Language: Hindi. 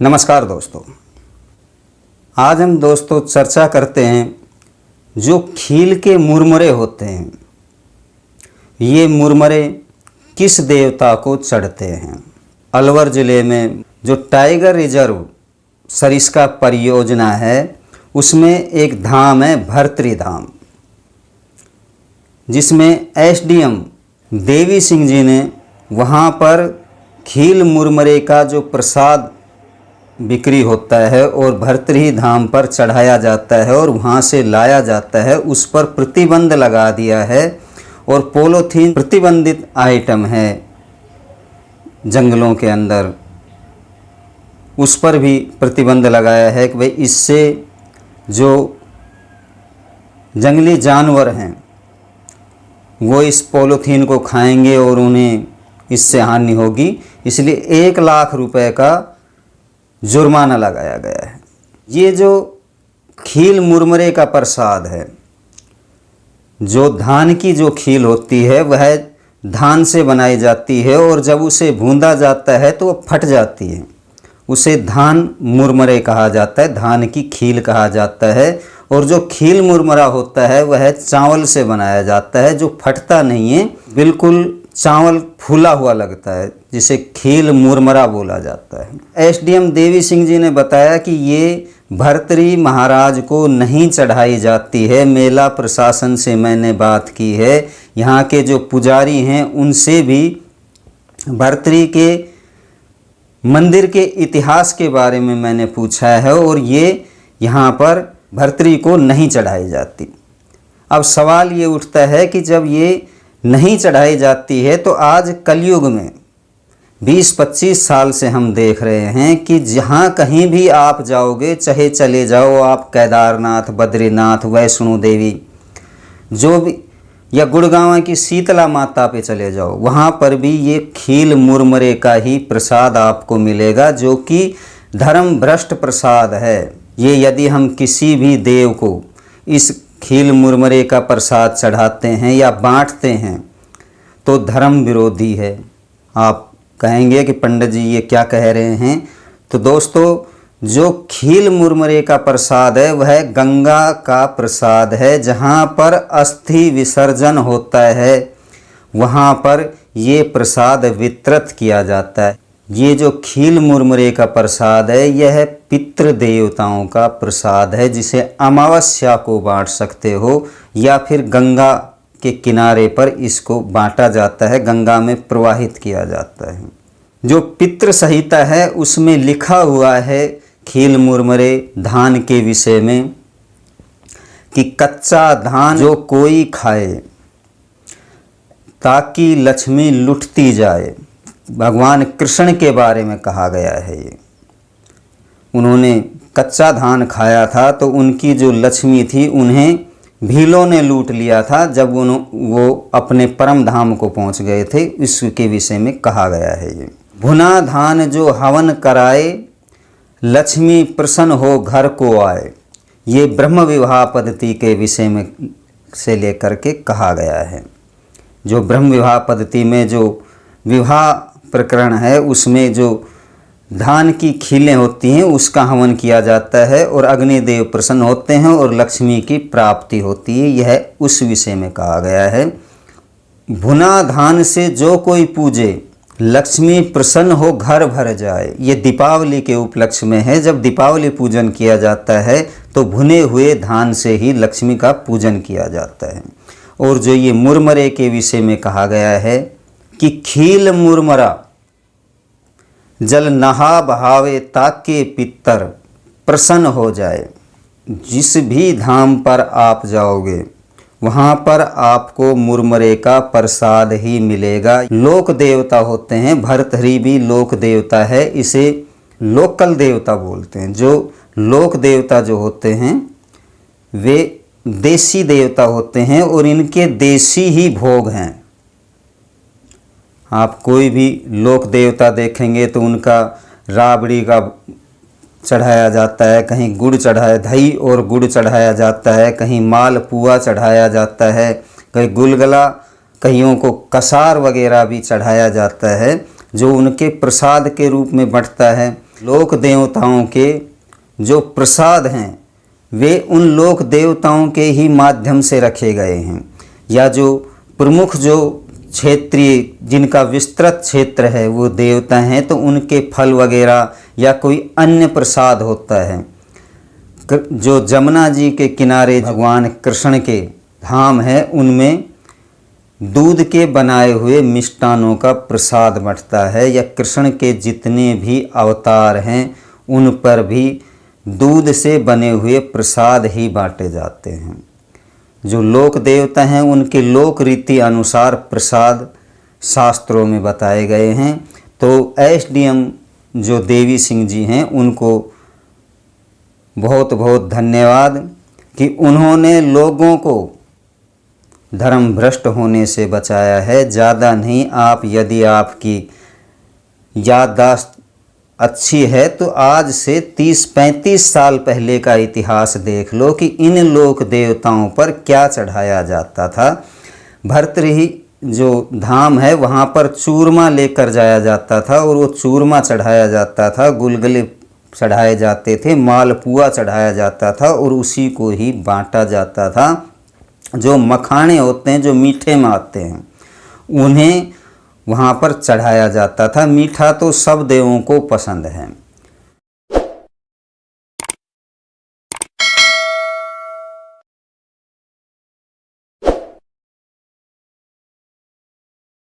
नमस्कार दोस्तों, आज हम दोस्तों चर्चा करते हैं जो खील के मुरमुरे होते हैं, ये मुरमुरे किस देवता को चढ़ते हैं। अलवर ज़िले में जो टाइगर रिजर्व सरिस्का परियोजना है उसमें एक धाम है भर्तृ धाम, जिसमें एसडीएम देवी सिंह जी ने वहाँ पर खील मुरमुरे का जो प्रसाद बिक्री होता है और भर्तृ धाम पर चढ़ाया जाता है और वहाँ से लाया जाता है, उस पर प्रतिबंध लगा दिया है। और पॉलीथीन प्रतिबंधित आइटम है जंगलों के अंदर, उस पर भी प्रतिबंध लगाया है कि भाई इससे जो जंगली जानवर हैं वो इस पॉलीथीन को खाएंगे और उन्हें इससे हानि होगी, इसलिए 1 लाख रुपए का जुर्माना लगाया गया है। ये जो खील मुरमुरे का प्रसाद है, जो धान की जो खील होती है वह धान से बनाई जाती है और जब उसे भूंदा जाता है तो वह फट जाती है, उसे धान मुरमुरे कहा जाता है, धान की खील कहा जाता है। और जो खील मुरमुरा होता है वह चावल से बनाया जाता है, जो फटता नहीं है, बिल्कुल चावल फूला हुआ लगता है, जिसे खील मुरमुरा बोला जाता है। एसडीएम देवी सिंह जी ने बताया कि ये भर्तृ महाराज को नहीं चढ़ाई जाती है। मेला प्रशासन से मैंने बात की है, यहाँ के जो पुजारी हैं उनसे भी भर्तृ के मंदिर के इतिहास के बारे में मैंने पूछा है और ये यहाँ पर भर्तृ को नहीं चढ़ाई जाती। अब सवाल ये उठता है कि जब ये नहीं चढ़ाई जाती है तो आज कलयुग में 20-25 साल से हम देख रहे हैं कि जहाँ कहीं भी आप जाओगे, चाहे चले जाओ आप केदारनाथ, बद्रीनाथ, वैष्णो देवी, जो भी, या गुड़गांव की शीतला माता पे चले जाओ, वहाँ पर भी ये खील मुरमुरे का ही प्रसाद आपको मिलेगा, जो कि धर्म भ्रष्ट प्रसाद है। ये यदि हम किसी भी देव को इस खील मुरमुरे का प्रसाद चढ़ाते हैं या बांटते हैं तो धर्म विरोधी है। आप कहेंगे कि पंडित जी ये क्या कह रहे हैं, तो दोस्तों जो खील मुरमुरे का प्रसाद है वह गंगा का प्रसाद है। जहाँ पर अस्थि विसर्जन होता है वहाँ पर ये प्रसाद वितरित किया जाता है। ये जो खील मुरमुरे का प्रसाद है यह पितृ देवताओं का प्रसाद है, जिसे अमावस्या को बांट सकते हो या फिर गंगा के किनारे पर इसको बांटा जाता है, गंगा में प्रवाहित किया जाता है। जो पितृ संहिता है उसमें लिखा हुआ है खील मुरमुरे धान के विषय में कि कच्चा धान जो कोई खाए ताकि लक्ष्मी लुटती जाए। भगवान कृष्ण के बारे में कहा गया है ये। उन्होंने कच्चा धान खाया था तो उनकी जो लक्ष्मी थी उन्हें भीलों ने लूट लिया था जब वो अपने परम धाम को पहुंच गए थे, इसके विषय में कहा गया है ये। भुना धान जो हवन कराए लक्ष्मी प्रसन्न हो घर को आए, ये ब्रह्म विवाह पद्धति के विषय में से लेकर के कहा गया है। जो ब्रह्म विवाह पद्धति में जो विवाह प्रकरण है उसमें जो धान की खीलें होती हैं उसका हवन किया जाता है और अग्निदेव प्रसन्न होते हैं और लक्ष्मी की प्राप्ति होती है, यह उस विषय में कहा गया है। भुना धान से जो कोई पूजे लक्ष्मी प्रसन्न हो घर भर जाए, ये दीपावली के उपलक्ष्य में है। जब दीपावली पूजन किया जाता है तो भुने हुए धान से ही लक्ष्मी का पूजन किया जाता है। और जो ये मुरमुरे के विषय में कहा गया है कि खील मुरमुरा जल नहा बहावे ताके पितर प्रसन्न हो जाए। जिस भी धाम पर आप जाओगे वहाँ पर आपको मुरमुरे का प्रसाद ही मिलेगा। लोक देवता होते हैं, भर्तृ भी लोक देवता है, इसे लोकल देवता बोलते हैं। जो लोक देवता जो होते हैं वे देसी देवता होते हैं और इनके देसी ही भोग हैं। आप कोई भी लोक देवता देखेंगे तो उनका राबड़ी का चढ़ाया जाता है, कहीं गुड़ चढ़ाया, दही और गुड़ चढ़ाया जाता है, कहीं माल पुआ चढ़ाया जाता है, कहीं गुलगला, कईयों को कसार वगैरह भी चढ़ाया जाता है, जो उनके प्रसाद के रूप में बंटता है। लोक देवताओं के जो प्रसाद हैं वे उन लोक देवताओं के ही माध्यम से रखे गए हैं, या जो प्रमुख जो क्षेत्रीय जिनका विस्तृत क्षेत्र है वो देवता हैं, तो उनके फल वगैरह या कोई अन्य प्रसाद होता है। जो जमुना जी के किनारे भगवान कृष्ण के धाम है, उनमें दूध के बनाए हुए मिष्टानों का प्रसाद बंटता है, या कृष्ण के जितने भी अवतार हैं उन पर भी दूध से बने हुए प्रसाद ही बांटे जाते हैं। जो लोक देवता हैं उनके लोक रीति अनुसार प्रसाद शास्त्रों में बताए गए हैं। तो एसडीएम जो देवी सिंह जी हैं उनको बहुत बहुत धन्यवाद कि उन्होंने लोगों को धर्म भ्रष्ट होने से बचाया है। ज़्यादा नहीं, आप यदि आपकी याददाश्त अच्छी है तो आज से 30-35 साल पहले का इतिहास देख लो कि इन लोक देवताओं पर क्या चढ़ाया जाता था। भर्तृहरि जो धाम है वहाँ पर चूरमा लेकर जाया जाता था और वो चूरमा चढ़ाया जाता था, गुलगुले चढ़ाए जाते थे, मालपुआ चढ़ाया जाता था और उसी को ही बांटा जाता था। जो मखाने होते हैं जो मीठे में आते हैं उन्हें वहाँ पर चढ़ाया जाता था। मीठा तो सब देवों को पसंद है।